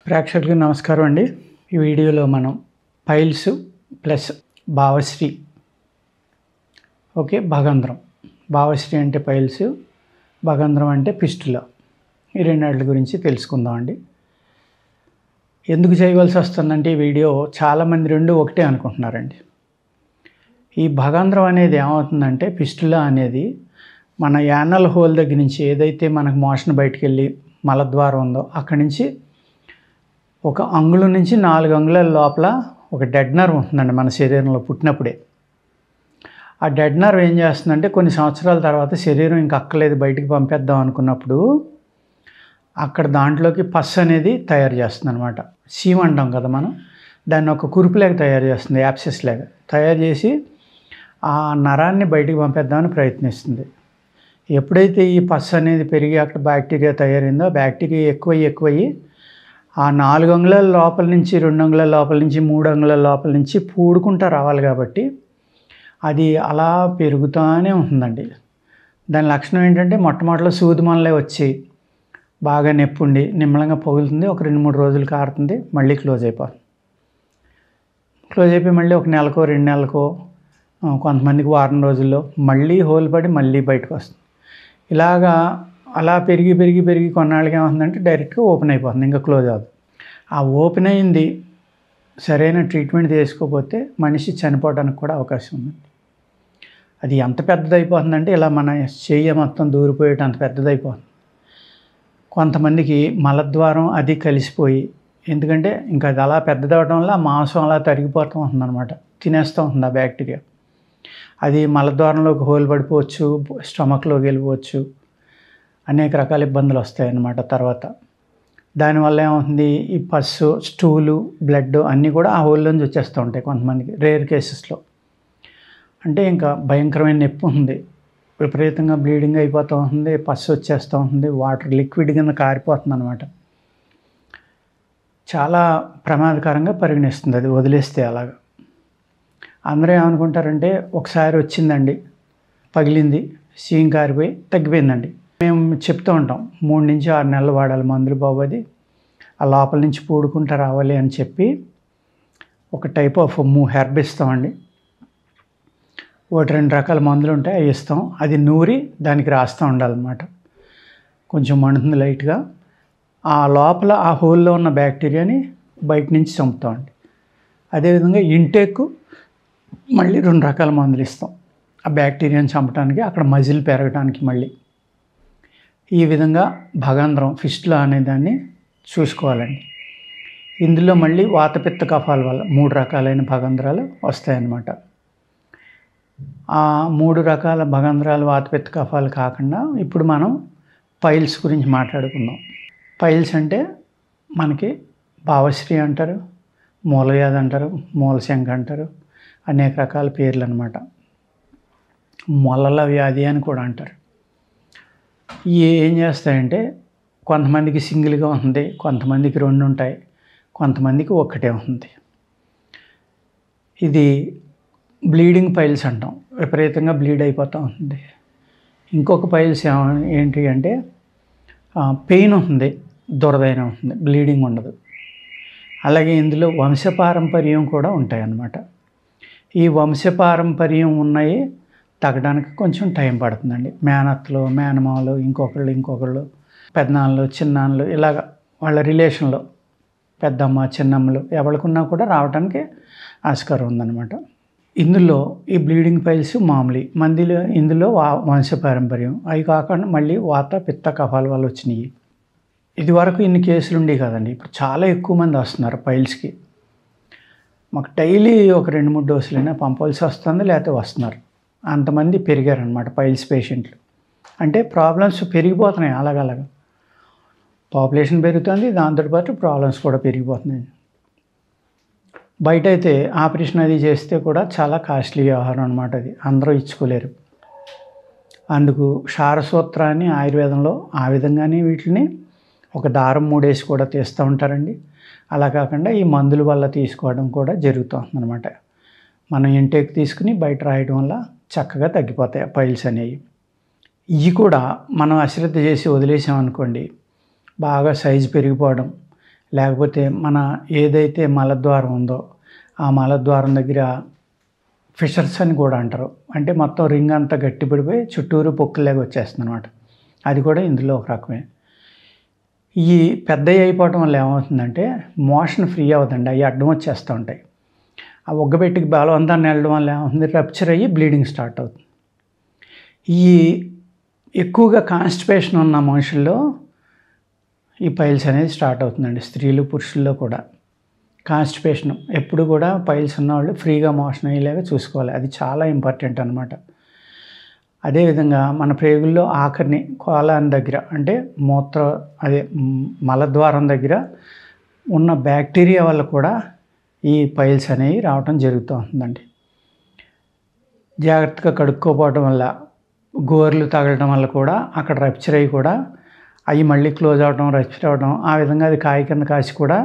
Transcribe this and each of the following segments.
ప్రేక్షకులకు నమస్కారం అండి. ఈ వీడియోలో మనం పైల్స్ ప్లస్ భావశ్రీ భగంధ్రం. భావశ్రీ అంటే పైల్స్, భగంధ్రం అంటే ఫిస్టులా. ఈ రెండాటి గురించి తెలుసుకుందామండి. ఎందుకు చేయవలసి వస్తుందంటే ఈ వీడియో చాలామంది రెండు ఒకటే అనుకుంటున్నారండి. ఈ భగంధ్రం అనేది ఏమవుతుందంటే ఫిస్టులా అనేది మన యానల్ హోల్ దగ్గర నుంచి ఏదైతే మనకు మోషన్ బయటికి వెళ్ళి మలద్వారం ఉందో అక్కడి నుంచి 1 అంగుళం నుంచి 4 అంగుళాల లోపల ఒక డెడ్ నర్వ్ ఉంటుందండి మన శరీరంలో పుట్టినప్పుడే. ఆ డెడ్ నర్వ్ ఏం చేస్తుందంటే కొన్ని సంవత్సరాల తర్వాత శరీరం ఇంక అక్కర్లేదు బయటికి పంపేద్దాం అనుకున్నప్పుడు అక్కడ దాంట్లోకి పస్ అనేది తయారు చేస్తుంది అనమాట. సీమ్ అంటాం కదా మనం, దాన్ని ఒక కురుపులాగా తయారు చేస్తుంది, యాప్సిస్ లాగా తయారు చేసి ఆ నరాన్ని బయటికి పంపేద్దామని ప్రయత్నిస్తుంది. ఎప్పుడైతే ఈ పస్ అనేది పెరిగి అక్కడ బ్యాక్టీరియా తయారైందో బ్యాక్టీరియా ఎక్కువయ్యి ఆ 4 అంగుళాల లోపల నుంచి 2 అంగుళాల లోపల నుంచి 3 అంగుళాల లోపల నుంచి పూడుకుంటూ రావాలి కాబట్టి అది అలా పెరుగుతూనే ఉంటుందండి. దాని లక్షణం ఏంటంటే మొట్టమొదటిలో సూది మనలే వచ్చి బాగా నొప్పి ఉండి నిమ్మలంగా పగులుతుంది, ఒక 2-3 రోజులు కారుతుంది, మళ్ళీ క్లోజ్ అయిపోయి మళ్ళీ 1 నెలకో 2 నెలలకో కొంతమందికి వారం రోజుల్లో మళ్ళీ హోల్ పడి మళ్ళీ బయటకు వస్తుంది. ఇలాగా అలా పెరిగి కొన్నాళ్ళకి ఏమవుతుందంటే డైరెక్ట్గా ఓపెన్ అయిపోతుంది, ఇంకా క్లోజ్ అవుతుంది. ఆ ఓపెన్ అయింది సరైన ట్రీట్మెంట్ తీసుకోకపోతే మనిషి చనిపోవడానికి కూడా అవకాశం ఉందండి. అది ఎంత పెద్దదైపోతుందంటే ఇలా మన చెయ్యి మొత్తం దూరిపోయేట అంత పెద్దదైపోతుంది. కొంతమందికి మలద్వారం అది కలిసిపోయి, ఎందుకంటే ఇంకా అది అలా పెద్దదవడం వల్ల ఆ మాంసం అలా తరిగిపోతూ ఉంటుంది అనమాట, తినేస్తూ ఉంటుంది ఆ బ్యాక్టీరియా. అది మలద్వారంలోకి హోల్ పడిపోవచ్చు, స్టమక్లోకి వెళ్ళిపోవచ్చు, అనేక రకాల ఇబ్బందులు వస్తాయన్నమాట. తర్వాత దానివల్ల ఏమవుతుంది, ఈ పస్సు, స్టూలు, బ్లడ్ అన్నీ కూడా ఆ హోల్లోంచి వచ్చేస్తూ ఉంటాయి కొంతమందికి, రేర్ కేసెస్లో. అంటే ఇంకా భయంకరమైన నొప్పి ఉంది, విపరీతంగా బ్లీడింగ్ అయిపోతూ ఉంటుంది, పస్సు వచ్చేస్తూ ఉంటుంది, వాటర్ లిక్విడ్ కింద కారిపోతుంది అనమాట. చాలా ప్రమాదకరంగా పరిగణిస్తుంది అది వదిలేస్తే. అలాగా అందరూ ఏమనుకుంటారంటే ఒకసారి వచ్చిందండి, పగిలింది, సీమ్ కారిపోయి తగ్గిపోయిందండి. మేము చెప్తూ ఉంటాం 3 నుంచి 6 నెలలు వాడాలి మందులు బాబు, అది ఆ లోపల నుంచి పూడుకుంటూ రావాలి అని చెప్పి ఒక టైప్ ఆఫ్ హెర్బ్ ఇస్తామండి. 1-2 రకాల మందులు ఉంటాయి, అవి ఇస్తాం. అది నూరి దానికి రాస్తూ ఉండాలన్నమాట. కొంచెం మండుతుంది లైట్గా, ఆ లోపల ఆ హోల్లో ఉన్న బ్యాక్టీరియాని బయట నుంచి చంపుతామండి. అదేవిధంగా ఇంటేక్ మళ్ళీ 2 రకాల మందులు ఇస్తాం ఆ బ్యాక్టీరియాని చంపడానికి, అక్కడ మజిల్ పెరగడానికి. మళ్ళీ ఈ విధంగా భగంధ్రం ఫిస్టులా అనే దాన్ని చూసుకోవాలండి. ఇందులో మళ్ళీ వాతపిత్త కఫాల వల్ల 3 రకాలైన భగంధ్రాలు వస్తాయన్నమాట. ఆ 3 రకాల భగంధ్రాలు, వాతపిత్త కఫాలు కాకుండా ఇప్పుడు మనం పైల్స్ గురించి మాట్లాడుకుందాం. పైల్స్ అంటే మనకి భావశ్రీ అంటారు, మూలవ్యాధి అంటారు, మూలశంక అంటారు, అనేక రకాల పేర్లు అనమాట. మొలల వ్యాధి అని కూడా అంటారు. ఏం చేస్తాయంటే కొంతమందికి సింగిల్గా ఉంటుంది, కొంతమందికి 2 ఉంటాయి, కొంతమందికి 1 ఉంటుంది. ఇది బ్లీడింగ్ పైల్స్ అంటాం, విపరీతంగా బ్లీడ్ అయిపోతూ ఉంటుంది. ఇంకొక పైల్స్ ఏంటి అంటే పెయిన్ ఉంటుంది, దురదైన ఉంటుంది, బ్లీడింగ్ ఉండదు. అలాగే ఇందులో వంశపారంపర్యం కూడా ఉంటాయి అన్నమాట. ఈ వంశపారంపర్యం ఉన్నాయి తగ్గడానికి కొంచెం టైం పడుతుందండి. మేనత్తలు, మేనమామలు, ఇంకొకళ్ళు, పెద్దనాన్నలు, చిన్నాన్నలు, ఇలాగ వాళ్ళ రిలేషన్లో పెద్దమ్మ, చిన్నమ్మలు ఎవరికున్నా కూడా రావడానికి ఆస్కారం ఉందన్నమాట. ఇందులో ఈ బ్లీడింగ్ పైల్స్ మామూలు ఇందులో వంశపారంపర్యం, అవి కాకుండా మళ్ళీ వాత పిత్త కఫాల వల్ల వచ్చినాయి. ఇది వరకు ఇన్ని కేసులు ఉండేవి కదండి, ఇప్పుడు చాలా ఎక్కువ మంది వస్తున్నారు పైల్స్కి. మాకు డైలీ ఒక 2-3 డోసులైనా పంపవలసి వస్తుంది, లేకపోతే వస్తున్నారు. అంతమంది పెరిగారనమాట పైల్స్ పేషెంట్లు. అంటే ప్రాబ్లమ్స్ పెరిగిపోతున్నాయి అలాగలాగా, పాపులేషన్ పెరుగుతుంది, దాంతోపాటు ప్రాబ్లమ్స్ కూడా పెరిగిపోతున్నాయి. బయట అయితే ఆపరేషన్ అది చేస్తే కూడా చాలా కాస్ట్లీ వ్యవహారం అనమాట, అది అందరూ ఇచ్చుకోలేరు. అందుకు క్షారసూత్రాన్ని ఆయుర్వేదంలో ఆ విధంగానే వీటిని ఒక దారం 3 వేసి కూడా తీస్తూ ఉంటారండి. అలా కాకుండా ఈ మందుల వల్ల తీసుకోవడం కూడా జరుగుతుంది అనమాట. మనం ఇంటేక్ తీసుకుని బయట రాయడం వల్ల చక్కగా తగ్గిపోతాయి పైల్స్ అనేవి. ఇవి కూడా మనం అశ్రద్ధ చేసి వదిలేసామనుకోండి, బాగా సైజు పెరిగిపోవడం, లేకపోతే మన ఏదైతే మలద్వారం ఉందో ఆ మలద్వారం దగ్గర ఫిషర్స్ అని కూడా అంటారు. అంటే మొత్తం రింగ్ అంతా గట్టిపడిపోయి చుట్టూరు పొక్కులాగా వచ్చేస్తుంది అనమాట. అది కూడా ఇందులో ఒక రకమే. ఈ పెద్దవి అయిపోవటం వల్ల ఏమవుతుందంటే మోషన్ ఫ్రీ అవ్వదండి, అవి అడ్డం వచ్చేస్తూ ఉంటాయి. ఆ ఒగ్గబెట్టికి బలవంతాన్ని వెళ్ళడం వల్ల ఏమవుతుంది, రప్చర్ అయ్యి బ్లీడింగ్ స్టార్ట్ అవుతుంది. ఈ ఎక్కువగా కాన్స్టిపేషన్ ఉన్న మనుషుల్లో ఈ పైల్స్ అనేది స్టార్ట్ అవుతుందండి. స్త్రీలు పురుషుల్లో కూడా కాన్స్టిపేషన్ ఎప్పుడు కూడా పైల్స్ ఉన్నవాళ్ళు ఫ్రీగా మోషన్ అయ్యేలాగా చూసుకోవాలి. అది చాలా ఇంపార్టెంట్ అనమాట. అదేవిధంగా మన ప్రేగుల్లో ఆఖరిని కోలాన్ దగ్గర అంటే మలద్వారం దగ్గర ఉన్న బ్యాక్టీరియా వల్ల కూడా ఈ పైల్స్ అనేవి రావటం జరుగుతూ ఉంటుందండి. జాగ్రత్తగా కడుక్కోపోవడం వల్ల, గోర్లు తగలడం వల్ల కూడా అక్కడ రప్చర్ అయ్యి కూడా అవి మళ్ళీ క్లోజ్ అవ్వడం, రప్చర్ అవ్వడం, ఆ విధంగా అది కాయ కింద కాసి కూడా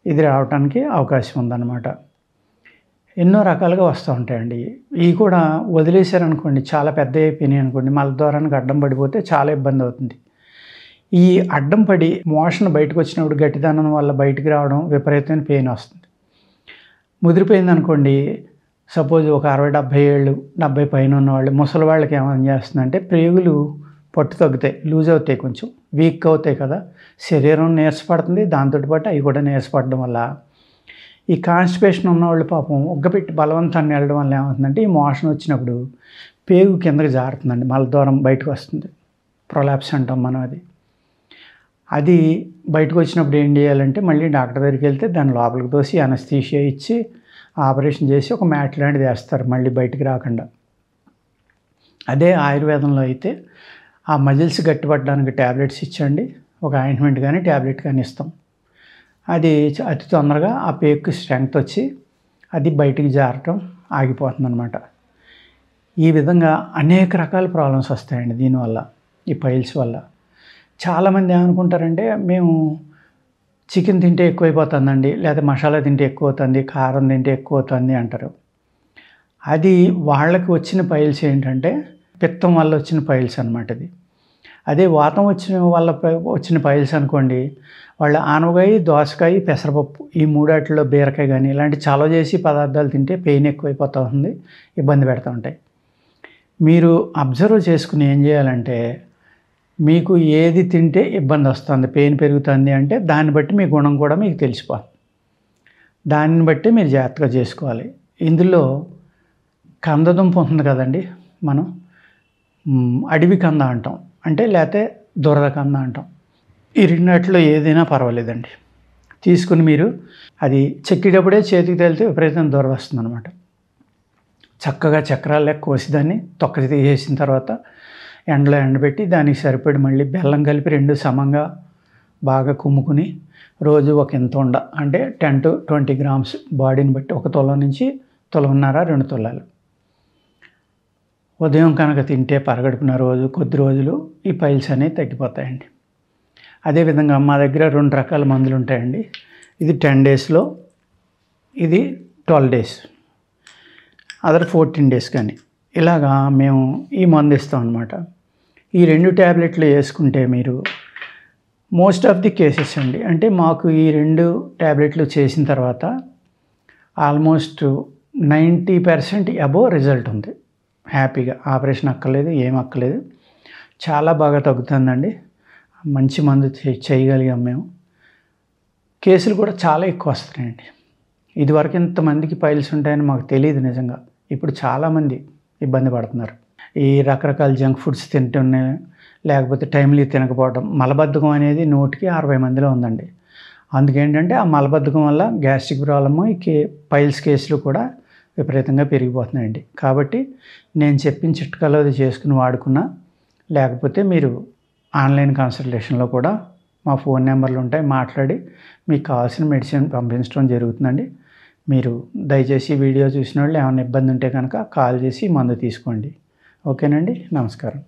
ఇది రావడానికి అవకాశం ఉందన్నమాట. ఎన్నో రకాలుగా వస్తూ ఉంటాయండి. ఇవి కూడా వదిలేశారనుకోండి, చాలా పెద్ద అయిపోయినాయి అనుకోండి, మలద్వారానికి అడ్డం పడిపోతే చాలా ఇబ్బంది అవుతుంది. ఈ అడ్డం పడి మోషన్ బయటకు వచ్చినప్పుడు గట్టిదనం వల్ల బయటికి రావడం, విపరీతమైన పెయిన్ వస్తుంది. ముదిరిపోయింది అనుకోండి, సపోజ్ ఒక 60-70 ఏళ్ళు 70 పైన ఉన్నవాళ్ళు, ముసలి వాళ్ళకి ఏమని చేస్తుందంటే ప్రేగులు పట్టు తగ్గుతాయి, లూజ్ అవుతాయి, కొంచెం వీక్ అవుతాయి కదా, శరీరం నీరసపడుతుంది. దాంతోపాటు అవి కూడా నీరసపడడం వల్ల ఈ కాన్స్టిపేషన్ ఉన్నవాళ్ళు పాపం ఒగ్గపెట్టి బలవంతాన్ని వెళ్ళడం వల్ల ఏమవుతుందంటే ఈ మోషన్ వచ్చినప్పుడు పేగు కిందకి జారుతుందండి, మలద్వారం బయటకు వస్తుంది. ప్రొలాప్స్ అంటాం మనం. అది బయటకు వచ్చినప్పుడు ఏం చేయాలంటే మళ్ళీ డాక్టర్ దగ్గరికి వెళ్తే దాన్ని లోపలికి తోసి అనస్థీషియా ఇచ్చి ఆపరేషన్ చేసి ఒక మ్యాట్ లాంటిది వేస్తారు మళ్ళీ బయటికి రాకుండా. అదే ఆయుర్వేదంలో అయితే ఆ మజిల్స్ గట్టిపడడానికి ట్యాబ్లెట్స్ ఇచ్చండి, ఒక ఆయింట్మెంట్ కానీ ట్యాబ్లెట్ కానీ ఇస్తాం. అది అతి తొందరగా ఆ పేగుకి స్ట్రెంగ్త్ వచ్చి అది బయటికి జారటం ఆగిపోతుంది అనమాట. ఈ విధంగా అనేక రకాల ప్రాబ్లమ్స్ వస్తాయండి దీనివల్ల, ఈ పైల్స్ వల్ల. చాలామంది ఏమనుకుంటారంటే మేము చికెన్ తింటే ఎక్కువైపోతుందండి, లేదా మసాలా తింటే ఎక్కువ అవుతుంది, కారం తింటే ఎక్కువ అవుతుంది అంటారు. అది వాళ్ళకి వచ్చిన పైల్స్ ఏంటంటే పిత్తం వల్ల వచ్చిన పైల్స్ అనమాట. అదే వాతం వచ్చిన పైల్స్ అనుకోండి, వాళ్ళ ఆనవకాయ, దోసకాయ, పెసరపప్పు ఈ మూడాటిలో బీరకాయ కానీ ఇలాంటి చలవ చేసి పదార్థాలు తింటే పెయిన్ ఎక్కువైపోతూ ఉంది, ఇబ్బంది పెడుతూ ఉంటాయి. మీరు అబ్జర్వ్ చేసుకుని ఏం చేయాలంటే మీకు ఏది తింటే ఇబ్బంది వస్తుంది, పెయిన్ పెరుగుతుంది అంటే దాన్ని బట్టి మీ గుణం కూడా మీకు తెలిసిపోతుంది. దాన్ని బట్టి మీరు జాగ్రత్తగా చేసుకోవాలి. ఇందులో కందదుంప ఉంటుంది కదండి, మనం అడవి కంద అంటాం, అంటే లేకపోతే దురద కంద అంటాం. ఈ రెండిట్లో ఏదైనా పర్వాలేదండి. తీసుకుని మీరు అది చెక్కేటప్పుడే చేతికి తేలితే విపరీతం దురద వస్తుంది అనమాట. చక్కగా చక్రాలు లెక్క కోసి దాన్ని తొక్క తీసేసిన తర్వాత ఎండలో ఎండబెట్టి దానికి సరిపడి మళ్ళీ బెల్లం కలిపి 2 సమంగా బాగా కుమ్ముకుని రోజు ఒక ఇంత అంటే 10 to 20 grams బాడీని బట్టి 1 తులం నుంచి 1.5 2 తులాలు ఉదయం కనుక తింటే పరగడుపున రోజు కొద్ది రోజులు ఈ పైల్స్ అనేవి తగ్గిపోతాయండి. అదేవిధంగా మా దగ్గర 2 రకాల మందులు ఉంటాయండి. ఇది 10 daysలో, ఇది 12 days, అదర్ 14 days కానీ ఇలాగా మేము ఈ మందు ఇస్తాం అనమాట. ఈ 2 ట్యాబ్లెట్లు వేసుకుంటే మీరు మోస్ట్ ఆఫ్ ది కేసెస్ అండి, అంటే మాకు ఈ 2 ట్యాబ్లెట్లు చేసిన తర్వాత ఆల్మోస్ట్ 90% అబోవ్ రిజల్ట్ ఉంది. హ్యాపీగా ఆపరేషన్ అక్కర్లేదు, ఏం అక్కర్లేదు, చాలా బాగా తగ్గుతుందండి. మంచి మందు చేయగలిగాం మేము. కేసులు కూడా చాలా ఎక్కువ వస్తున్నాయండి. ఇదివరకు ఇంతమందికి పైల్స్ ఉంటాయని మాకు తెలియదు నిజంగా. ఇప్పుడు చాలామంది ఇబ్బంది పడుతున్నారు. ఈ రకరకాల జంక్ ఫుడ్స్ తింటున్నా, లేకపోతే టైంలీ తినకపోవడం, మలబద్ధకం అనేది 100కి 60 మందిలో ఉందండి. అందుకేంటంటే ఆ మలబద్ధకం వల్ల గ్యాస్ట్రిక్ ప్రాబ్లము, ఈ పైల్స్ కేసులు కూడా విపరీతంగా పెరిగిపోతున్నాయండి. కాబట్టి నేను చెప్పిన చిట్కాలు అది చేసుకుని వాడుకున్నా, లేకపోతే మీరు ఆన్లైన్ కన్సల్టేషన్లో కూడా మా ఫోన్ నెంబర్లు ఉంటాయి, మాట్లాడి మీకు కావాల్సిన మెడిసిన్ పంపించడం జరుగుతుందండి. మీరు దయచేసి వీడియో చూసిన వాళ్ళు ఏమైనా ఇబ్బంది ఉంటే కనుక కాల్ చేసి మందు తీసుకోండి. ఓకేనండి, నమస్కారం.